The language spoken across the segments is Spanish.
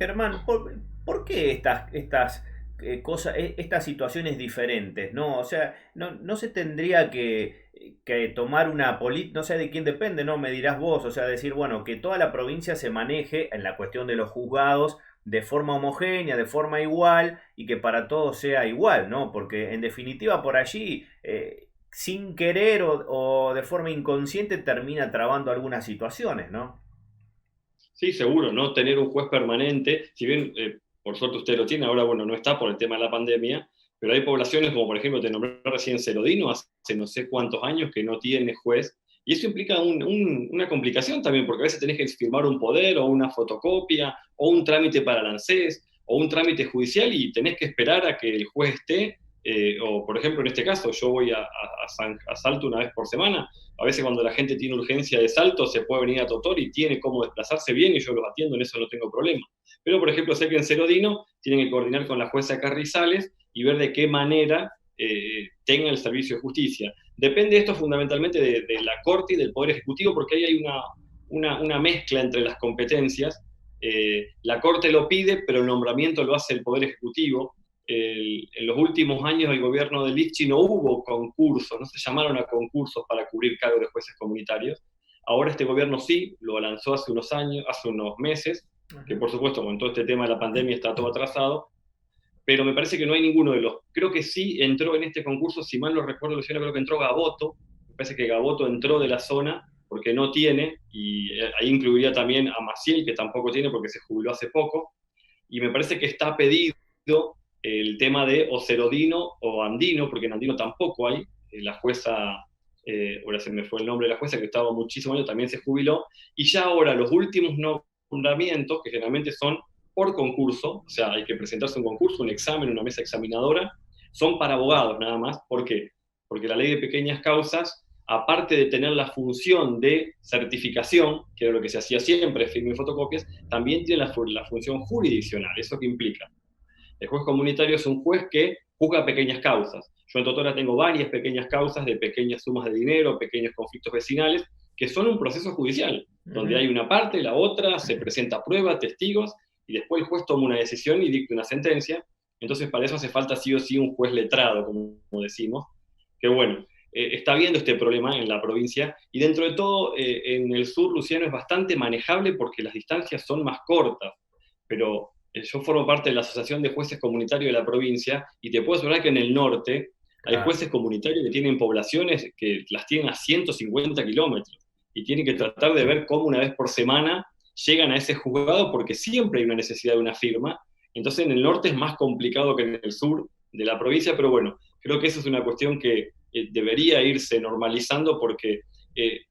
Germán, ¿por qué estas situaciones diferentes, ¿no? O sea, no se tendría que tomar una política, no sé de quién depende, ¿no? Me dirás vos, o sea, decir, bueno, que toda la provincia se maneje en la cuestión de los juzgados de forma homogénea, de forma igual, y que para todos sea igual, ¿no? Porque en definitiva por allí, sin querer o de forma inconsciente, termina trabando algunas situaciones, ¿no? Sí, seguro, no tener un juez permanente, si bien por suerte usted lo tiene, ahora bueno, no está por el tema de la pandemia, pero hay poblaciones como por ejemplo, te nombré recién Cerodino, hace no sé cuántos años que no tiene juez, y eso implica una complicación también, porque a veces tenés que firmar un poder o una fotocopia o un trámite para el ANSES o un trámite judicial y tenés que esperar a que el juez esté, o por ejemplo en este caso yo voy a Salto una vez por semana. A veces cuando la gente tiene urgencia de Salto se puede venir a Totor y tiene cómo desplazarse bien y yo los atiendo, en eso no tengo problema. Pero, por ejemplo, sé que en Cerodino tienen que coordinar con la jueza Carrizales y ver de qué manera tenga el servicio de justicia. Depende esto fundamentalmente de la Corte y del Poder Ejecutivo porque ahí hay una mezcla entre las competencias. La Corte lo pide, pero el nombramiento lo hace el Poder Ejecutivo. En los últimos años del gobierno de Lichi no hubo concursos, no se llamaron a concursos para cubrir cargos de jueces comunitarios. Ahora este gobierno sí, lo lanzó hace unos años, hace unos meses, que Ajá. por supuesto con todo este tema de la pandemia está todo atrasado, pero me parece que no hay ninguno de los. Creo que sí entró en este concurso, si mal no recuerdo, Luciano, creo que entró Gaboto, me parece que Gaboto entró de la zona porque no tiene, y ahí incluiría también a Maciel, que tampoco tiene porque se jubiló hace poco, y me parece que está pedido el tema de o Cerodino o Andino, porque en Andino tampoco hay, la jueza, ahora se me fue el nombre de la jueza, que estaba muchísimos años, también se jubiló, y ya ahora los últimos nombramientos, que generalmente son por concurso, o sea, hay que presentarse un concurso, un examen, una mesa examinadora, son para abogados nada más. ¿Por qué? Porque la ley de pequeñas causas, aparte de tener la función de certificación, que era lo que se hacía siempre, firma y fotocopias, también tiene la función jurisdiccional. ¿Eso qué implica? El juez comunitario es un juez que juzga pequeñas causas. Yo en Totora tengo varias pequeñas causas de pequeñas sumas de dinero, pequeños conflictos vecinales, que son un proceso judicial, donde hay Ujú. una parte, la otra, se presenta prueba, testigos, y después el juez toma una decisión y dicta una sentencia. Entonces para eso hace falta sí o sí un juez letrado, como decimos, que bueno, está viendo este problema en la provincia, y dentro de todo en el sur, Luciano, es bastante manejable porque las distancias son más cortas, pero yo formo parte de la Asociación de Jueces Comunitarios de la provincia y te puedo asegurar que en el norte hay Claro. jueces comunitarios que tienen poblaciones que las tienen a 150 kilómetros y tienen que tratar de ver cómo una vez por semana llegan a ese juzgado porque siempre hay una necesidad de una firma. Entonces en el norte es más complicado que en el sur de la provincia, pero bueno, creo que eso es una cuestión que debería irse normalizando porque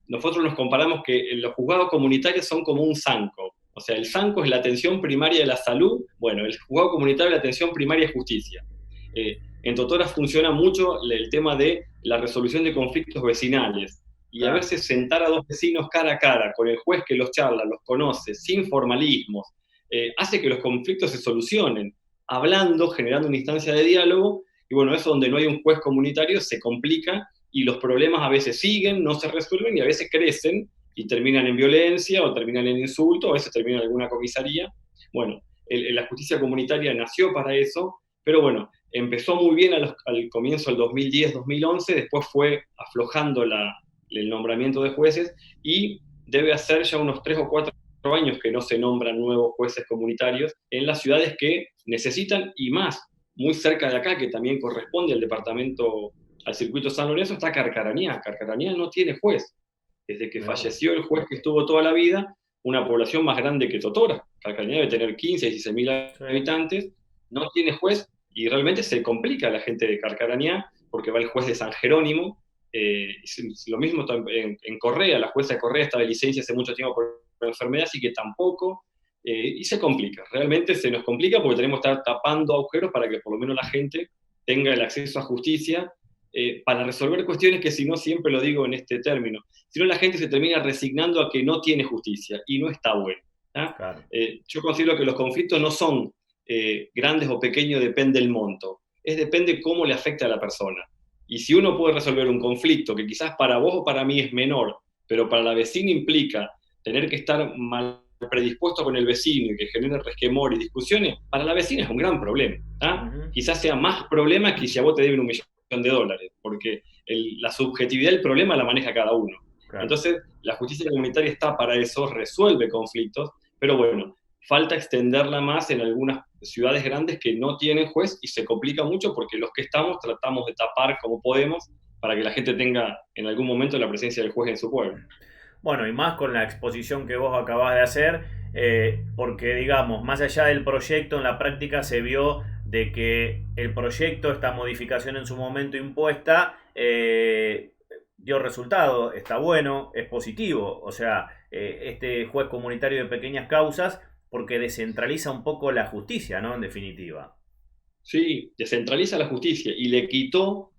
nosotros nos comparamos que los juzgados comunitarios son como un zanco. O sea, el SANCO es la atención primaria de la salud, bueno, el juzgado comunitario es la atención primaria de justicia. En Totora funciona mucho el tema de la resolución de conflictos vecinales y a Claro. veces sentar a dos vecinos cara a cara con el juez que los charla, los conoce, sin formalismos, hace que los conflictos se solucionen, hablando, generando una instancia de diálogo, y bueno, eso donde no hay un juez comunitario se complica y los problemas a veces siguen, no se resuelven y a veces crecen y terminan en violencia o terminan en insulto, o a veces terminan en alguna comisaría. Bueno, la justicia comunitaria nació para eso, pero bueno, empezó muy bien al comienzo del 2010-2011, después fue aflojando el nombramiento de jueces y debe hacer ya unos 3 o 4 años que no se nombran nuevos jueces comunitarios en las ciudades que necesitan y más, muy cerca de acá, que también corresponde al departamento, al circuito San Lorenzo, está Carcarañá. Carcarañá no tiene juez. Desde que Mirá vos. falleció el juez que estuvo toda la vida, una población más grande que Totora. Calcañá debe tener 15, 16 mil Sí. habitantes, no tiene juez y realmente se complica a la gente de Carcarañá porque va el juez de San Jerónimo. Lo mismo en Correa, la jueza de Correa está de licencia hace mucho tiempo por enfermedad, así que tampoco. Y se complica, realmente se nos complica porque tenemos que estar tapando agujeros para que por lo menos la gente tenga el acceso a justicia para resolver cuestiones que, si no, siempre lo digo en este término, si no la gente se termina resignando a que no tiene justicia y no está bueno. ¿Ah? Claro. Yo considero que los conflictos no son grandes o pequeños, depende del monto, depende cómo le afecta a la persona. Y si uno puede resolver un conflicto que quizás para vos o para mí es menor, pero para la vecina implica tener que estar mal predispuesto con el vecino y que genere resquemor y discusiones, para la vecina es un gran problema. Quizás sea más problema que si a vos te deben $1.000.000, porque la subjetividad del problema la maneja cada uno. Claro. Entonces, la justicia comunitaria está para eso, resuelve conflictos, pero bueno, falta extenderla más en algunas ciudades grandes que no tienen juez y se complica mucho porque los que estamos tratamos de tapar como podemos para que la gente tenga en algún momento la presencia del juez en su pueblo. Bueno, y más con la exposición que vos acabás de hacer, porque digamos, más allá del proyecto, en la práctica se vio de que el proyecto, esta modificación en su momento impuesta, dio resultado, está bueno, es positivo. O sea, este juez comunitario de pequeñas causas, porque descentraliza un poco la justicia, ¿no? En definitiva. Sí, descentraliza la justicia y le quitó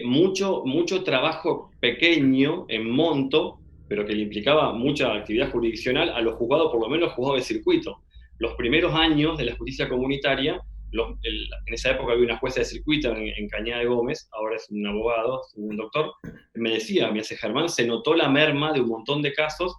mucho trabajo pequeño en monto, pero que le implicaba mucha actividad jurisdiccional a los juzgados, por lo menos los juzgados de circuito. Los primeros años de la justicia comunitaria, en esa época había una jueza de circuito en Cañada de Gómez, ahora es un abogado, un doctor, me dice, Germán, se notó la merma de un montón de casos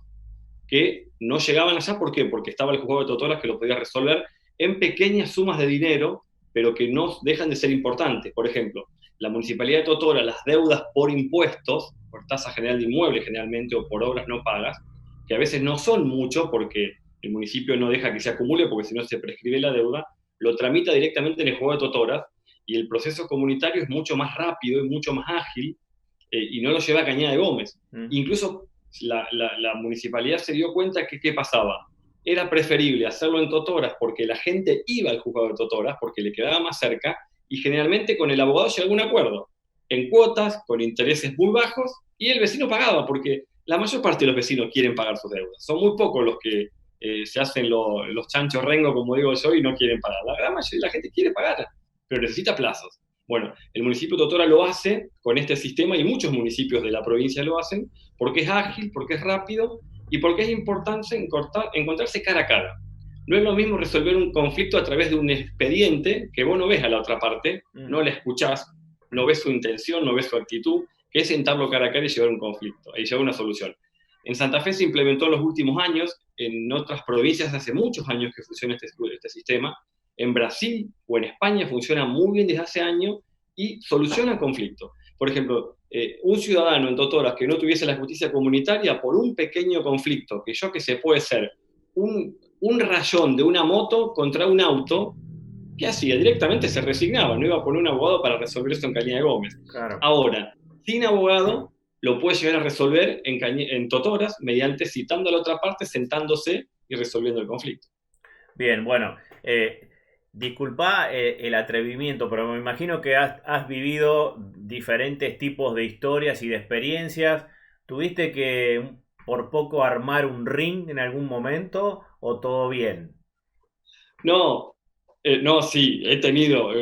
que no llegaban allá. ¿Por qué? Porque estaba el juzgado de Totoras que lo podía resolver en pequeñas sumas de dinero, pero que no dejan de ser importantes. Por ejemplo, la Municipalidad de Totora, las deudas por impuestos, por tasa general de inmuebles generalmente, o por obras no pagas, que a veces no son mucho porque el municipio no deja que se acumule porque si no se prescribe la deuda, lo tramita directamente en el juzgado de Totoras y el proceso comunitario es mucho más rápido y mucho más ágil y no lo lleva a Cañada de Gómez. Incluso la municipalidad se dio cuenta que ¿qué pasaba? Era preferible hacerlo en Totoras porque la gente iba al juzgado de Totoras porque le quedaba más cerca y generalmente con el abogado llegaba a un acuerdo en cuotas, con intereses muy bajos y el vecino pagaba porque la mayor parte de los vecinos quieren pagar sus deudas. Son muy pocos los que se hacen los chanchos rengo, como digo yo, y no quieren pagar. La gran mayoría de la gente quiere pagar, pero necesita plazos. Bueno, el municipio de Totora lo hace con este sistema y muchos municipios de la provincia lo hacen porque es ágil, porque es rápido y porque es importante encontrarse cara a cara. No es lo mismo resolver un conflicto a través de un expediente que vos no ves a la otra parte, no la escuchás, no ves su intención, no ves su actitud, que es sentarlo cara a cara y llevar un conflicto, y llevar una solución. En Santa Fe se implementó en los últimos años, en otras provincias hace muchos años que funciona este sistema. En Brasil o en España funciona muy bien desde hace años y soluciona conflictos. Por ejemplo, un ciudadano en Totoras que no tuviese la justicia comunitaria por un pequeño conflicto, que se puede ser un rayón de una moto contra un auto, ¿qué hacía? Directamente se resignaba, no iba a poner un abogado para resolver eso en Cañada de Gómez. Claro. Ahora, sin abogado, lo puede llegar a resolver en Totoras mediante citando a la otra parte, sentándose y resolviendo el conflicto. Bien, bueno, disculpa el atrevimiento, pero me imagino que has vivido diferentes tipos de historias y de experiencias. ¿Tuviste que por poco armar un ring en algún momento o todo bien? No, sí, he tenido.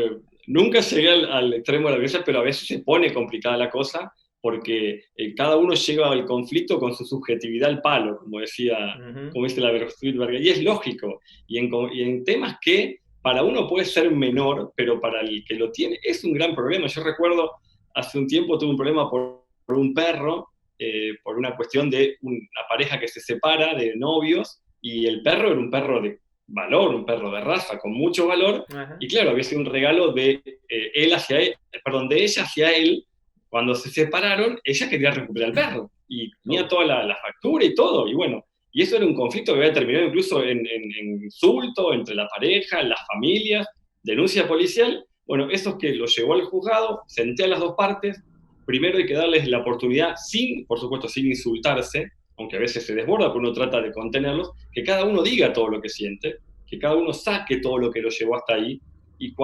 Nunca llegué al extremo de la violencia, pero a veces se pone complicada la cosa porque cada uno llega al conflicto con su subjetividad al palo, como dice la Verostridberger, y es lógico. Y en temas que para uno puede ser menor, pero para el que lo tiene es un gran problema. Yo recuerdo, hace un tiempo tuve un problema por un perro, por una cuestión de una pareja que se separa de novios, y el perro era un perro de valor, un perro de raza con mucho valor, y claro, había sido un regalo de de ella hacia él. Cuando se separaron, ella quería recuperar el perro, y tenía toda la factura y todo, y bueno, y eso era un conflicto que había terminado incluso en insulto entre la pareja, las familias, denuncia policial. Bueno, eso es que lo llevó al juzgado, senté a las dos partes. Primero hay que darles la oportunidad, por supuesto, sin insultarse, aunque a veces se desborda, pero uno trata de contenerlos, que cada uno diga todo lo que siente, que cada uno saque todo lo que lo llevó hasta ahí, y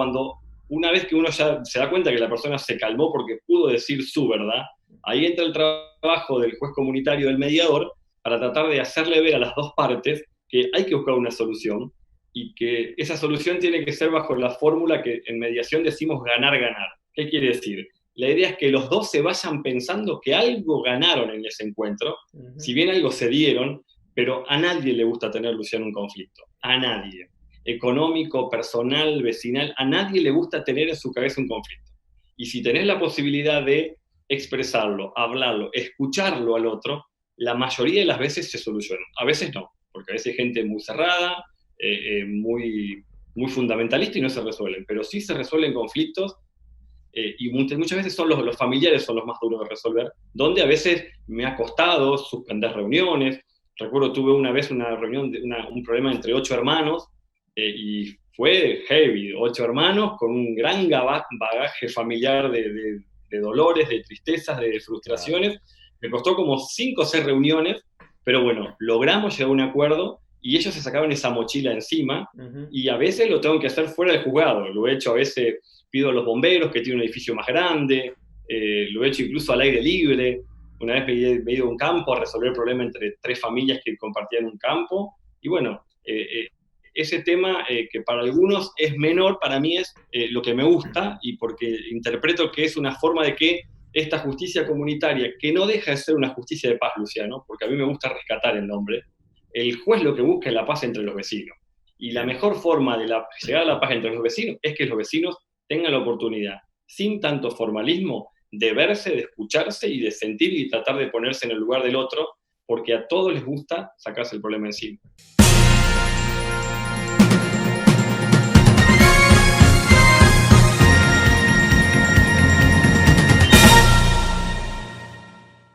una vez que uno ya se da cuenta que la persona se calmó porque pudo decir su verdad, ahí entra el trabajo del juez comunitario, del mediador, para tratar de hacerle ver a las dos partes que hay que buscar una solución, y que esa solución tiene que ser bajo la fórmula que en mediación decimos ganar-ganar. ¿Qué quiere decir? La idea es que los dos se vayan pensando que algo ganaron en ese encuentro, si bien algo se dieron, pero a nadie le gusta tener, Luciano, un conflicto. A nadie. Económico, personal, vecinal, a nadie le gusta tener en su cabeza un conflicto. Y si tenés la posibilidad de expresarlo, hablarlo, escucharlo al otro, la mayoría de las veces se soluciona. A veces no, porque a veces hay gente muy cerrada, muy fundamentalista y no se resuelven, pero sí se resuelven conflictos y muchas veces son los familiares son los más duros de resolver, donde a veces me ha costado suspender reuniones. Recuerdo, tuve una vez una reunión, un problema entre 8 hermanos, y fue heavy, 8 hermanos con un gran bagaje familiar de dolores, de tristezas, de frustraciones. Me costó como 5 o 6 reuniones, pero bueno, logramos llegar a un acuerdo y ellos se sacaron esa mochila encima, y a veces lo tengo que hacer fuera del juzgado. Lo he hecho a veces, pido a los bomberos que tienen un edificio más grande, lo he hecho incluso al aire libre. Una vez me he ido a un campo a resolver el problema entre 3 familias que compartían un campo, y bueno, ese tema que para algunos es menor, para mí es lo que me gusta, y porque interpreto que es una forma de que esta justicia comunitaria, que no deja de ser una justicia de paz, Luciano, porque a mí me gusta rescatar el nombre, el juez lo que busca es la paz entre los vecinos. Y la mejor forma de llegar a la paz entre los vecinos es que los vecinos tengan la oportunidad, sin tanto formalismo, de verse, de escucharse y de sentir y tratar de ponerse en el lugar del otro, porque a todos les gusta sacarse el problema encima.